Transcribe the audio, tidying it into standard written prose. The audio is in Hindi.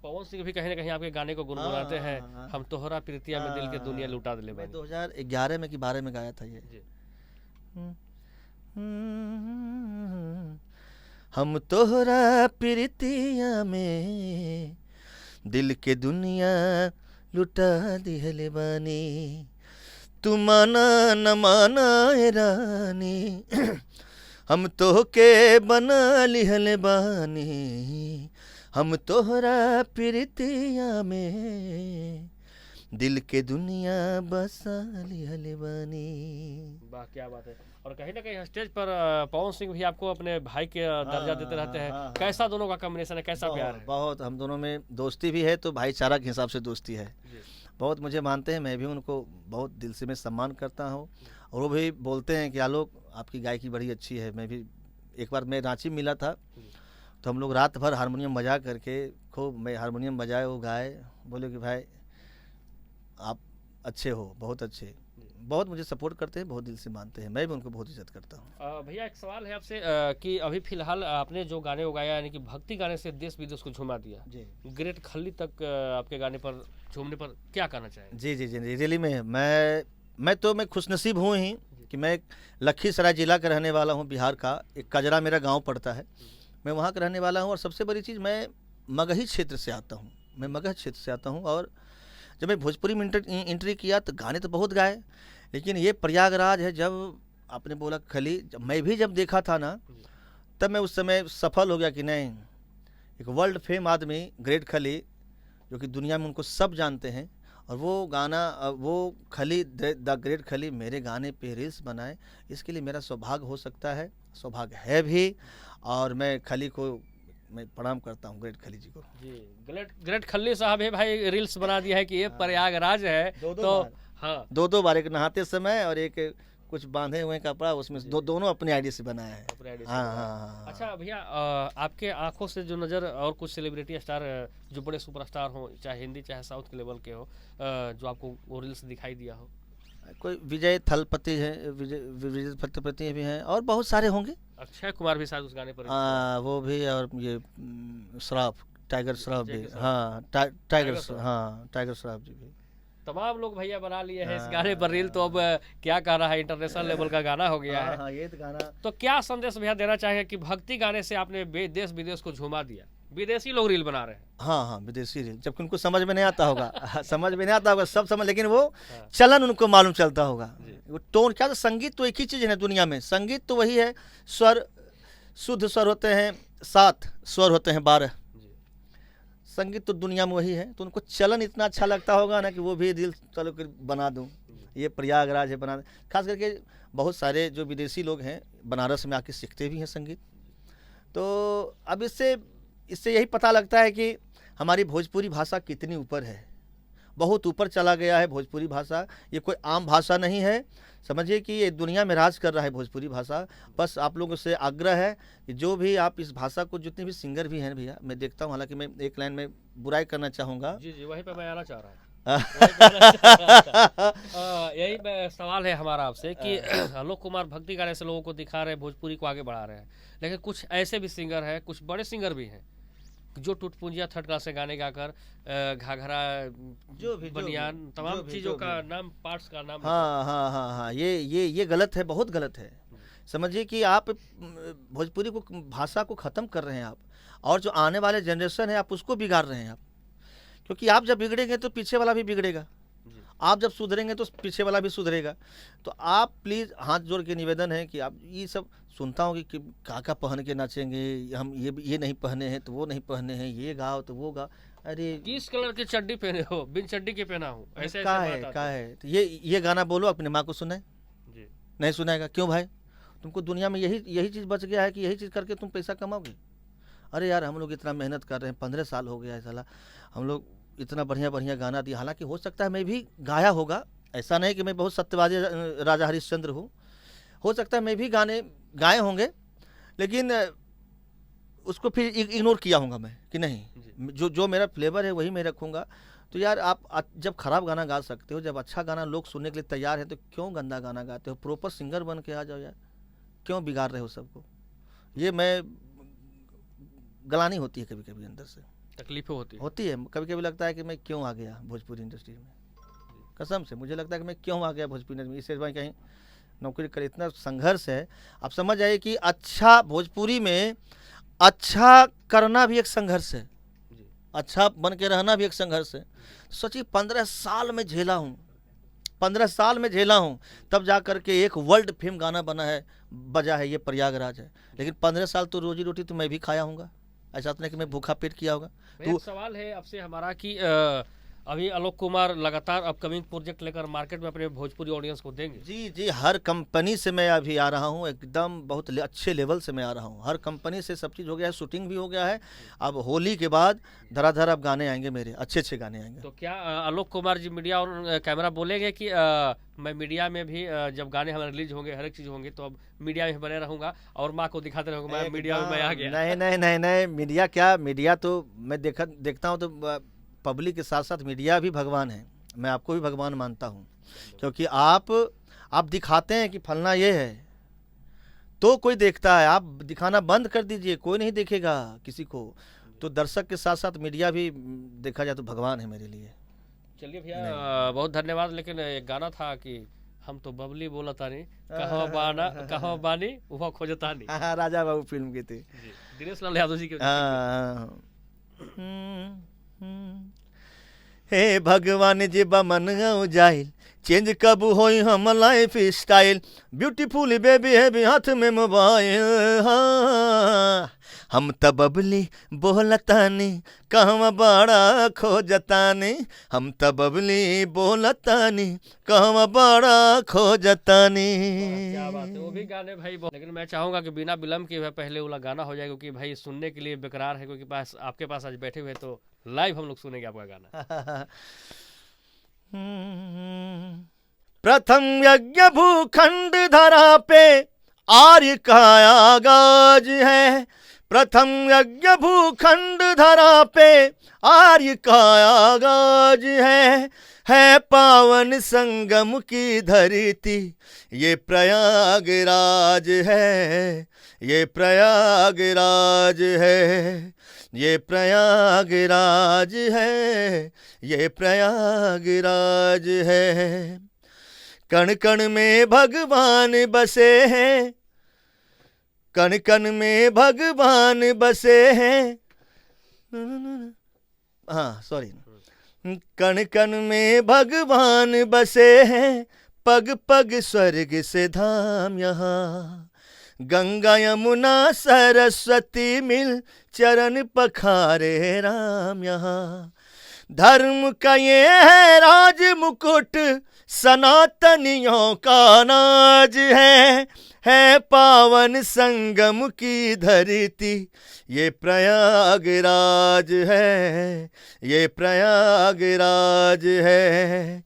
पवन सिंह भी कहीं ना कहीं आपके गाने को गुनगुनाते हैं। हम तोहरा प्रीतिया में दिल के दुनिया लुटा दिले मैं बानी। 2011 में कि 12 में गाया था ये। जी। हम तोहरा प्रीतिया में दिल के दुनिया लुटा दिहले बानी, तू माना न माना ए रानी, हम तोहके बना लिहले बानी, हम तोहरा प्रीतिया में दिल के दुनिया बसा लिहले बानी। वाह क्या बात है। और कहीं ना कहीं स्टेज पर पवन सिंह भी आपको अपने भाई के दर्जा देते रहते हैं। कैसा दोनों का कॉम्बिनेशन है, कैसा प्यार है? बहुत, हम दोनों में दोस्ती भी है, तो भाईचारा के हिसाब से दोस्ती है। बहुत मुझे मानते हैं, मैं भी उनको बहुत दिल से मैं सम्मान करता हूँ। और वो भी बोलते हैं कि आलोक आपकी गायकी बड़ी अच्छी है। मैं भी एक बार मैं रांची मिला था, तो हम लोग रात भर हारमोनियम बजा करके खूब, मैं हारमोनियम बजाए, वो गाए, बोले कि भाई आप अच्छे हो, बहुत अच्छे। बहुत मुझे सपोर्ट करते हैं, बहुत दिल से मानते हैं, मैं भी उनको बहुत इज्जत करता हूँ। भैया एक सवाल है आपसे कि अभी फिलहाल आपने जो गाने उगाया, यानी कि भक्ति गाने से देश विदेश को झुमा दिया जी। ग्रेट खल्ली तक आपके गाने पर झूमने पर क्या कहना चाहेंगे? जी जी जी, रियली में मैं खुशनसीब हूँ ही कि मैं लखीसराय जिला का रहने वाला हूँ, बिहार का। एक कजरा मेरा गाँव पड़ता है, मैं वहाँ का रहने वाला हूँ। और सबसे बड़ी चीज़, मैं मगही क्षेत्र से आता हूँ, मैं मगध क्षेत्र से आता हूँ। और जब मैं भोजपुरी में एंट्री किया तो गाने तो बहुत गाए, लेकिन ये प्रयागराज है, जब आपने बोला खली, मैं भी जब देखा था ना, तब मैं उस समय सफल हो गया कि नहीं, एक वर्ल्ड फेम आदमी ग्रेट खली, जो कि दुनिया में उनको सब जानते हैं, और वो गाना, वो खली द ग्रेट खली मेरे गाने पे रील्स बनाए, इसके लिए मेरा सौभाग्य हो सकता है, सौभाग्य है भी। और मैं खली को मैं प्रणाम करता हूँ, ग्रेट खली जी को। जी, ग्रेट खल्ली साहब है भाई, रील्स बना दिया है कि ये प्रयागराज है। तो हाँ, दो बार, एक नहाते समय और एक कुछ बांधे हुए कपड़ा, उसमें दोनों अपने आईडी से बनाया है। हाँ। अच्छा भैया, आपके आंखों से जो नज़र, और कुछ सेलिब्रिटी स्टार जो बड़े सुपरस्टार हो, चाहे हिंदी चाहे साउथ के लेवल के हो, जो आपको वो रील्स दिखाई दिया हो? कोई विजय थलपति है, विजय थलपति भी हैं, और बहुत सारे होंगे। अक्षय कुमार भी शायद उस गाने पर वो भी, और ये श्रॉफ, टाइगर श्रॉफ भी। हाँ, टाइगर श्रॉफ जी भी। तमाम लोग भैया बना लिए हैं इस गाने पर रील। तो अब क्या कह रहा है, इंटरनेशनल लेवल का गाना हो गया है। ये तो गाना। तो क्या संदेश भैया देना चाहेंगे कि भक्ति गाने से आपने देश विदेश को झुमा दिया, विदेशी लोग रील बना रहे हैं? हाँ, विदेशी रील, जबकि उनको समझ में नहीं आता होगा समझ में नहीं आता होगा, सब समझ, लेकिन वो चलन उनको मालूम चलता होगा। वो टोन क्या, तो संगीत तो एक ही चीज़ है दुनिया में, संगीत तो वही है, स्वर, शुद्ध स्वर होते हैं 7, स्वर होते हैं 12, संगीत तो दुनिया में वही है। तो उनको चलन इतना अच्छा लगता होगा ना कि वो भी दिल चलो कर बना दूं, ये प्रयागराज है, बना। खास करके बहुत सारे जो विदेशी लोग हैं, बनारस में आके सीखते भी हैं संगीत। तो अब इससे यही पता लगता है कि हमारी भोजपुरी भाषा कितनी ऊपर है, बहुत ऊपर चला गया है भोजपुरी भाषा। ये कोई आम भाषा नहीं है, समझिए कि ये दुनिया में राज कर रहा है भोजपुरी भाषा। बस आप लोगों से आग्रह है कि जो भी आप इस भाषा को, जितने भी सिंगर भी हैं भैया, मैं देखता हूँ, हालांकि मैं एक लाइन में बुराई करना चाहूँगा। जी, वहीं पे मैं आना चाह रहा हूँ। यही सवाल है हमारा आपसे कि आलोक कुमार भक्ति गाने से लोगों को दिखा रहे हैं, भोजपुरी को आगे बढ़ा रहे हैं, लेकिन कुछ ऐसे भी सिंगर हैं, कुछ बड़े सिंगर भी हैं, जो टूटपूंजिया थर्ड क्लास से गाने गाकर घाघरा, जो भी बनियान, तमाम चीज़ों का नाम, पार्ट्स का नाम। हाँ, ये गलत है, बहुत गलत है। समझिए कि आप भोजपुरी को, भाषा को ख़त्म कर रहे हैं आप, और जो आने वाले जनरेशन है आप उसको बिगाड़ रहे हैं आप। क्योंकि आप जब बिगड़ेंगे तो पीछे वाला भी बिगड़ेगा, आप जब सुधरेंगे तो पीछे वाला भी सुधरेगा। तो आप प्लीज़ हाथ जोड़ के निवेदन है कि आप ये सब सुनता हूँ कि काका पहन के नाचेंगे, हम ये नहीं पहने हैं तो वो नहीं पहने हैं, ये गाओ तो वो गाओ। अरे किस कलर की चड्डी पहने हो, बिन चड्डी के पहना हूँ, ऐसे क्या है तो ये गाना बोलो, अपने माँ को सुनाए जी, नहीं सुनाएगा क्यों भाई? तुमको दुनिया में यही चीज़ बच गया है कि यही चीज़ करके तुम पैसा कमाओगे। अरे यार, हम लोग इतना मेहनत कर रहे हैं, 15 साल हो गया है साला, हम लोग इतना बढ़िया गाना दिया। हालांकि हो सकता है मैं भी गाया होगा, ऐसा नहीं कि मैं बहुत सत्यवादी राजा हरिश्चंद्र हूँ, हो सकता है मैं भी गाने गाए होंगे, लेकिन उसको फिर इग्नोर किया होगा मैं कि नहीं, जो मेरा फ्लेवर है वही मैं रखूँगा। तो यार, आप जब खराब गाना गा सकते हो, जब अच्छा गाना लोग सुनने के लिए तैयार है, तो क्यों गंदा गाना गाते हो? प्रॉपर सिंगर बन के आ जाओ यार, क्यों बिगाड़ रहे हो सबको? ये मैं गलानी होती है कभी कभी अंदर से। तकलीफें होती है। होती है। कभी कभी लगता है कि मैं क्यों आ गया भोजपुरी इंडस्ट्री में, कसम से मुझे लगता है कि मैं क्यों आ गया भोजपुरी इंडस्ट्री में, इससे भाई कहीं नौकरी करे। इतना संघर्ष है, आप समझ आइए कि अच्छा भोजपुरी में अच्छा करना भी एक संघर्ष है, जी। अच्छा बन के रहना भी एक संघर्ष है। सोचिए 15 साल में झेला हूँ, 15 साल में झेला हूँ, तब जा करके एक वर्ल्ड फेम गाना बना है, बजा है, ये प्रयागराज है। लेकिन 15 साल तो रोजी रोटी तो मैं भी खाया हूँगा, ऐसा तो नहीं कि मैं भूखा पेट किया होगा। भैया, एक सवाल है आपसे हमारा कि अभी आलोक कुमार लगातार अपकमिंग प्रोजेक्ट लेकर मार्केट में अपने भोजपुरी ऑडियंस को देंगे। जी जी, हर कंपनी से मैं अभी आ रहा हूँ, एकदम बहुत अच्छे लेवल से मैं आ रहा हूँ। हर कंपनी से सब चीज़ हो गया है, शूटिंग भी हो गया है। अब होली के बाद धड़ाधड़ अब गाने आएंगे मेरे, अच्छे अच्छे गाने आएंगे। तो क्या आलोक कुमार जी मीडिया और कैमरा बोलेंगे कि मैं मीडिया में भी जब गाने हमारे रिलीज होंगे, हर एक चीज़ होंगे, तो अब मीडिया में बने रहूँगा और माँ को दिखाते रहूँगा मैं मीडिया में मैं आ गया? नहीं नहीं नहीं नहीं, मीडिया क्या, मीडिया तो मैं देखता हूँ तो पब्लिक के साथ साथ मीडिया भी भगवान है। मैं आपको भी भगवान मानता हूँ, क्योंकि आप दिखाते हैं कि फलना ये है तो कोई देखता है। आप दिखाना बंद कर दीजिए, कोई नहीं देखेगा किसी को। तो दर्शक के साथ साथ मीडिया भी देखा जाए तो भगवान है मेरे लिए। चलिए भैया, बहुत धन्यवाद। लेकिन एक गाना था कि हम तो बबली बोलता नहीं, कहवा बाना कहवा बानी वह खोजता नहीं। हाँ, राजा बाबू फिल्म की थी, दिनेश लाल यादव जी की। हे भगवान जी बमन जाइल चेंज कब होई हम लाइफ स्टाइल, ब्यूटीफुल बेबी है भी हाथ में मोबाइल। हाँ, हम तब बबली बोलतानी कहवा बड़ा खोजतानी, हम तब बबली बोलतानी कहवा बड़ा खोजतानी। क्या बात है, वो भी गाने भाई लेकिन मैं चाहूंगा कि बिना विलम्ब के पहले वाला गाना हो जाए, क्योंकि भाई सुनने के लिए बेकरार है, क्योंकि पास आपके पास आज बैठे हुए तो लाइव हम लोग सुनेंगे आपका गाना। प्रथम यज्ञ भूखंड धरा पे आर्य का आगाज है, प्रथम यज्ञ भूखंड धरा पे आर्य का आगाज है पावन संगम की धरती ये प्रयागराज है, ये प्रयागराज है, ये प्रयागराज है, ये प्रयागराज है। कण कण में भगवान बसे हैं, कण कण में भगवान बसे हैं। हाँ सॉरी, कण कण में भगवान बसे हैं, पग पग स्वर्ग से धाम यहाँ। गंगा यमुना सरस्वती मिल चरण पखारे राम यहाँ। धर्म का ये है राज मुकुट सनातनियों का नाज है पावन संगम की धरती ये प्रयागराज है, ये प्रयागराज है,